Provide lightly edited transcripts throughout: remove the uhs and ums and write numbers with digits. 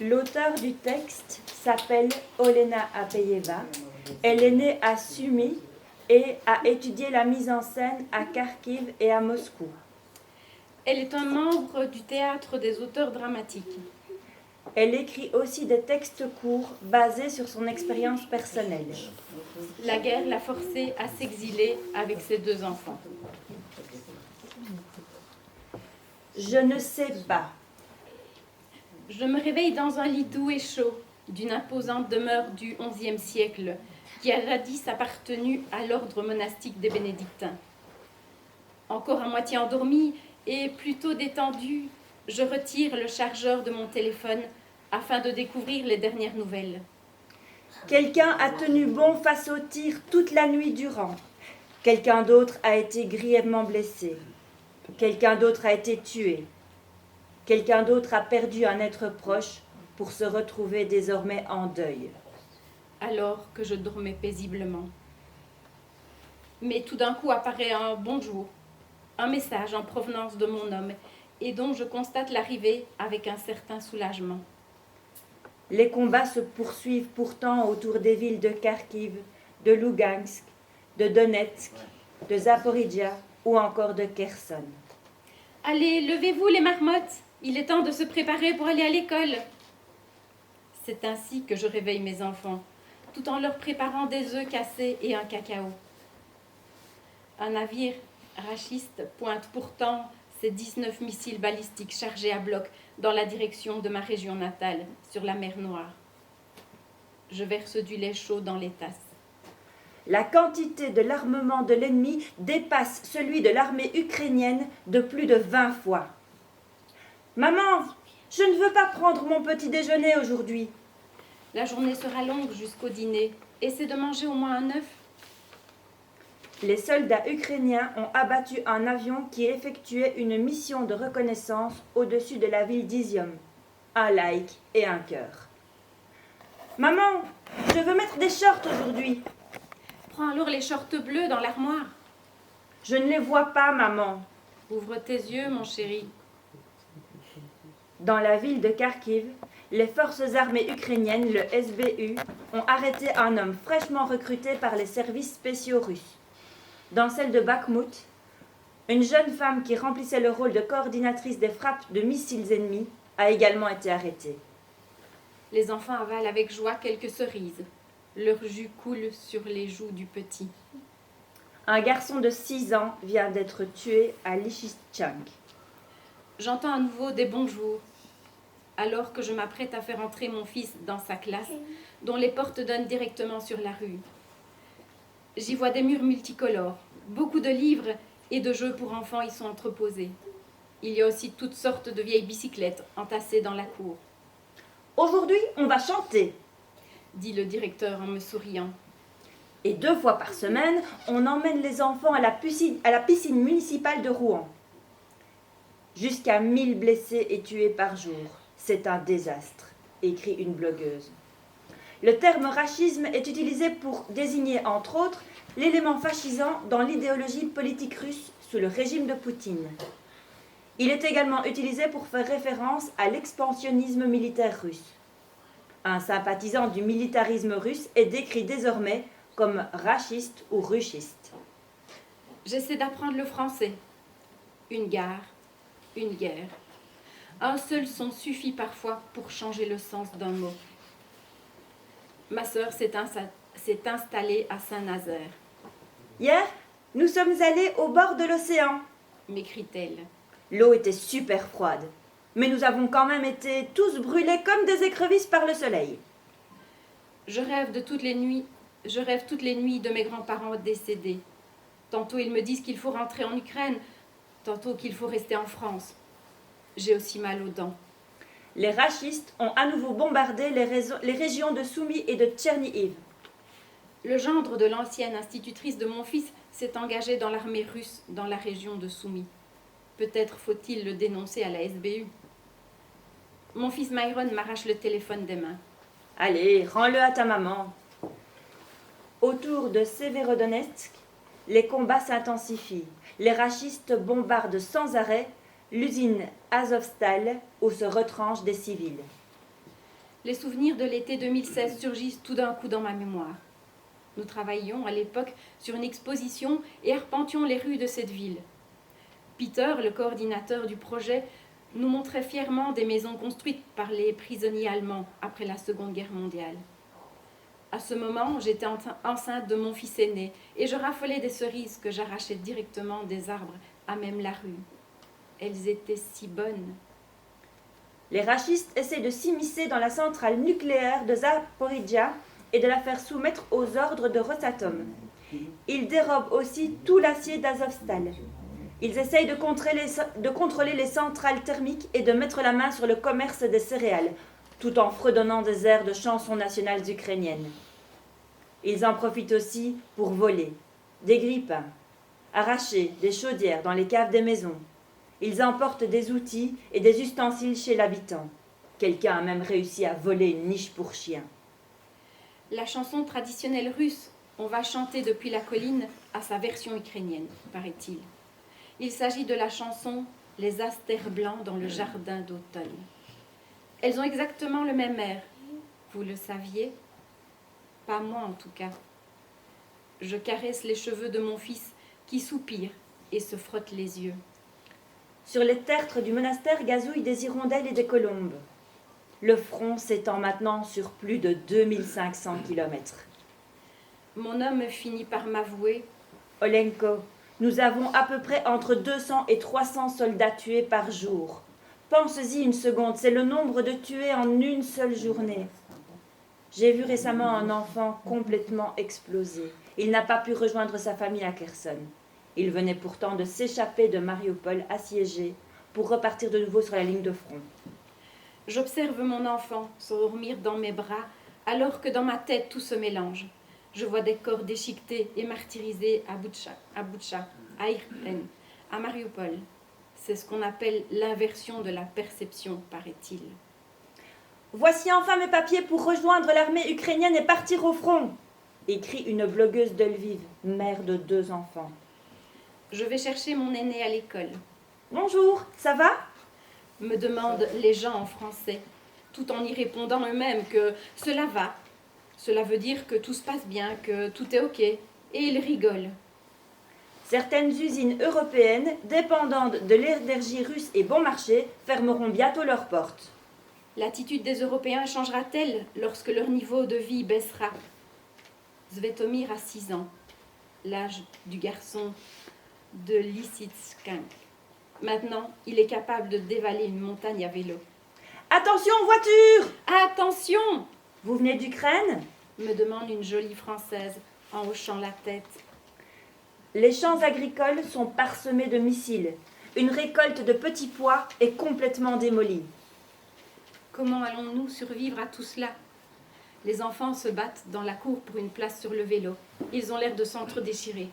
L'auteur du texte s'appelle Olena Apeyeva. Elle est née à Sumy et a étudié la mise en scène à Kharkiv et à Moscou. Elle est un membre du théâtre des auteurs dramatiques. Elle écrit aussi des textes courts basés sur son expérience personnelle. La guerre l'a forcée à s'exiler avec ses 2 enfants. Je ne sais pas. Je me réveille dans un lit doux et chaud d'une imposante demeure du XIe siècle qui a jadis appartenu à l'ordre monastique des bénédictins. Encore à moitié endormie et plutôt détendue, je retire le chargeur de mon téléphone afin de découvrir les dernières nouvelles. Quelqu'un a tenu bon face au tir toute la nuit durant. Quelqu'un d'autre a été grièvement blessé. Quelqu'un d'autre a été tué. Quelqu'un d'autre a perdu un être proche pour se retrouver désormais en deuil. Alors que je dormais paisiblement. Mais tout d'un coup apparaît un bonjour, un message en provenance de mon homme et dont je constate l'arrivée avec un certain soulagement. Les combats se poursuivent pourtant autour des villes de Kharkiv, de Lugansk, de Donetsk, de Zaporizhia ou encore de Kherson. Allez, levez-vous les marmottes, il est temps de se préparer pour aller à l'école. C'est ainsi que je réveille mes enfants, tout en leur préparant des œufs cassés et un cacao. Un navire rachiste pointe pourtant ses 19 missiles balistiques chargés à bloc dans la direction de ma région natale, sur la mer Noire. Je verse du lait chaud dans les tasses. La quantité de l'armement de l'ennemi dépasse celui de l'armée ukrainienne de plus de 20 fois. Maman, je ne veux pas prendre mon petit déjeuner aujourd'hui. La journée sera longue jusqu'au dîner. Essaie de manger au moins un œuf. Les soldats ukrainiens ont abattu un avion qui effectuait une mission de reconnaissance au-dessus de la ville d'Izium. Un like et un cœur. Maman, je veux mettre des shorts aujourd'hui. Prends alors les shorts bleus dans l'armoire. Je ne les vois pas, maman. Ouvre tes yeux, mon chéri. Dans la ville de Kharkiv, les forces armées ukrainiennes, le SBU, ont arrêté un homme fraîchement recruté par les services spéciaux russes. Dans celle de Bakhmut, une jeune femme qui remplissait le rôle de coordinatrice des frappes de missiles ennemis a également été arrêtée. Les enfants avalent avec joie quelques cerises. Leur jus coule sur les joues du petit. Un garçon de 6 ans vient d'être tué à Lysychansk. J'entends à nouveau des bonjours, alors que je m'apprête à faire entrer mon fils dans sa classe, dont les portes donnent directement sur la rue. J'y vois des murs multicolores, beaucoup de livres et de jeux pour enfants y sont entreposés. Il y a aussi toutes sortes de vieilles bicyclettes entassées dans la cour. Aujourd'hui, on va chanter, dit le directeur en me souriant. Et 2 fois par semaine, on emmène les enfants à la piscine municipale de Rouen. Jusqu'à 1000 blessés et tués par jour. C'est un désastre, écrit une blogueuse. Le terme racisme est utilisé pour désigner, entre autres, l'élément fascisant dans l'idéologie politique russe sous le régime de Poutine. Il est également utilisé pour faire référence à l'expansionnisme militaire russe. Un sympathisant du militarisme russe est décrit désormais comme rachiste ou ruchiste. J'essaie d'apprendre le français. Une gare, une guerre. Un seul son suffit parfois pour changer le sens d'un mot. Ma sœur s'est installée à Saint-Nazaire. Hier, nous sommes allés au bord de l'océan, m'écrit-elle. L'eau était super froide, mais nous avons quand même été tous brûlés comme des écrevisses par le soleil. Je rêve toutes les nuits de mes grands-parents décédés. Tantôt ils me disent qu'il faut rentrer en Ukraine, tantôt qu'il faut rester en France. J'ai aussi mal aux dents. Les racistes ont à nouveau bombardé les régions de Sumy et de Tchernihiv. Le gendre de l'ancienne institutrice de mon fils s'est engagé dans l'armée russe dans la région de Sumy. Peut-être faut-il le dénoncer à la SBU. Mon fils Myron m'arrache le téléphone des mains. Allez, rends-le à ta maman. Autour de Severodonetsk, les combats s'intensifient. Les racistes bombardent sans arrêt l'usine Azovstal où se retranchent des civils. Les souvenirs de l'été 2016 surgissent tout d'un coup dans ma mémoire. Nous travaillions à l'époque sur une exposition et arpentions les rues de cette ville. Peter, le coordinateur du projet, nous montrait fièrement des maisons construites par les prisonniers allemands après la Seconde Guerre mondiale. À ce moment, j'étais enceinte de mon fils aîné et je raffolais des cerises que j'arrachais directement des arbres à même la rue. Elles étaient si bonnes. Les racistes essaient de s'immiscer dans la centrale nucléaire de Zaporizhia et de la faire soumettre aux ordres de Rosatom. Ils dérobent aussi tout l'acier d'Azovstal. Ils essayent de contrôler les centrales thermiques et de mettre la main sur le commerce des céréales, tout en fredonnant des airs de chansons nationales ukrainiennes. Ils en profitent aussi pour voler des grippins, arracher des chaudières dans les caves des maisons. Ils emportent des outils et des ustensiles chez l'habitant. Quelqu'un a même réussi à voler une niche pour chien. La chanson traditionnelle russe, on va chanter depuis la colline, a sa version ukrainienne, paraît-il. Il s'agit de la chanson « Les astères blancs dans le jardin d'automne ». Elles ont exactement le même air. Vous le saviez? Pas moi en tout cas. Je caresse les cheveux de mon fils qui soupire et se frotte les yeux. Sur les tertres du monastère gazouillent des hirondelles et des colombes. Le front s'étend maintenant sur plus de 2500 kilomètres. Mon homme finit par m'avouer « Olenko, nous avons à peu près entre 200 et 300 soldats tués par jour. Pense-y une seconde, c'est le nombre de tués en une seule journée. J'ai vu récemment un enfant complètement explosé. Il n'a pas pu rejoindre sa famille à Kherson. Il venait pourtant de s'échapper de Mariupol assiégé pour repartir de nouveau sur la ligne de front. J'observe mon enfant s'endormir dans mes bras alors que dans ma tête tout se mélange. Je vois des corps déchiquetés et martyrisés à Boutcha, à Irpin, à Mariupol. C'est ce qu'on appelle l'inversion de la perception, paraît-il. Voici enfin mes papiers pour rejoindre l'armée ukrainienne et partir au front, écrit une blogueuse de Lviv, mère de 2 enfants. Je vais chercher mon aîné à l'école. Bonjour, ça va? Me demandent les gens en français, tout en y répondant eux-mêmes que cela va. Cela veut dire que tout se passe bien, que tout est ok. Et ils rigolent. Certaines usines européennes, dépendantes de l'énergie russe et bon marché, fermeront bientôt leurs portes. L'attitude des Européens changera-t-elle lorsque leur niveau de vie baissera? Svetomir a 6 ans, l'âge du garçon de Lissitskank. Maintenant, il est capable de dévaler une montagne à vélo. Attention, voiture! Attention! Vous venez d'Ukraine? Me demande une jolie Française en hochant la tête. Les champs agricoles sont parsemés de missiles. Une récolte de petits pois est complètement démolie. Comment allons-nous survivre à tout cela? Les enfants se battent dans la cour pour une place sur le vélo. Ils ont l'air de s'entre-déchirer.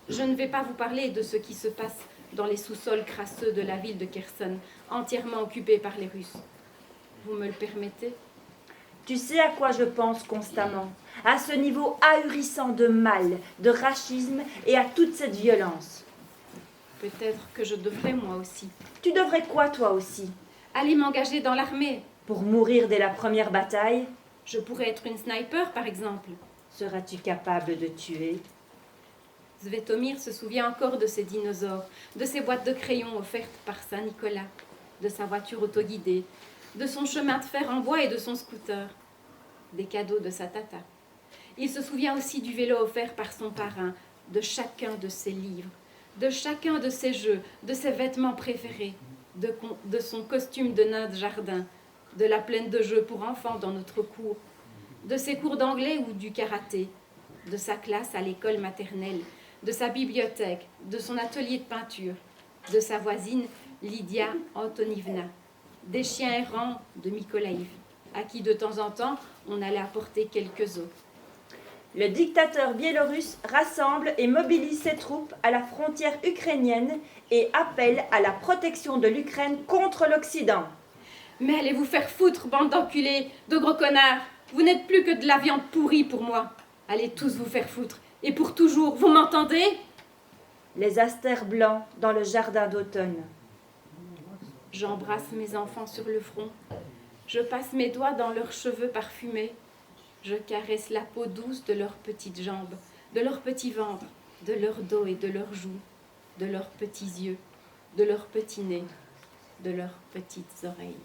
Je ne vais pas vous parler de ce qui se passe dans les sous-sols crasseux de la ville de Kherson, entièrement occupée par les Russes. Vous me le permettez? Tu sais à quoi je pense constamment? À ce niveau ahurissant de mal, de racisme et à toute cette violence. Peut-être que je devrais moi aussi. Tu devrais quoi toi aussi? Aller m'engager dans l'armée. Pour mourir dès la première bataille? Je pourrais être une sniper par exemple. Seras-tu capable de tuer? Svetomir se souvient encore de ses dinosaures, de ses boîtes de crayons offertes par Saint-Nicolas, de sa voiture autoguidée, de son chemin de fer en bois et de son scooter, des cadeaux de sa tata. Il se souvient aussi du vélo offert par son parrain, de chacun de ses livres, de chacun de ses jeux, de ses vêtements préférés, de son costume de nain de jardin, de la plaine de jeux pour enfants dans notre cour, de ses cours d'anglais ou du karaté, de sa classe à l'école maternelle, de sa bibliothèque, de son atelier de peinture, de sa voisine Lydia Antonivna, des chiens errants de Mykolaïv, à qui de temps en temps on allait apporter quelques os. Le dictateur biélorusse rassemble et mobilise ses troupes à la frontière ukrainienne et appelle à la protection de l'Ukraine contre l'Occident. Mais allez vous faire foutre, bande d'enculés, de gros connards. Vous n'êtes plus que de la viande pourrie pour moi. Allez tous vous faire foutre. Et pour toujours, vous m'entendez? Les astères blancs dans le jardin d'automne. J'embrasse mes enfants sur le front. Je passe mes doigts dans leurs cheveux parfumés. Je caresse la peau douce de leurs petites jambes, de leurs petits ventres, de leur dos et de leurs joues, de leurs petits yeux, de leurs petits nez, de leurs petites oreilles.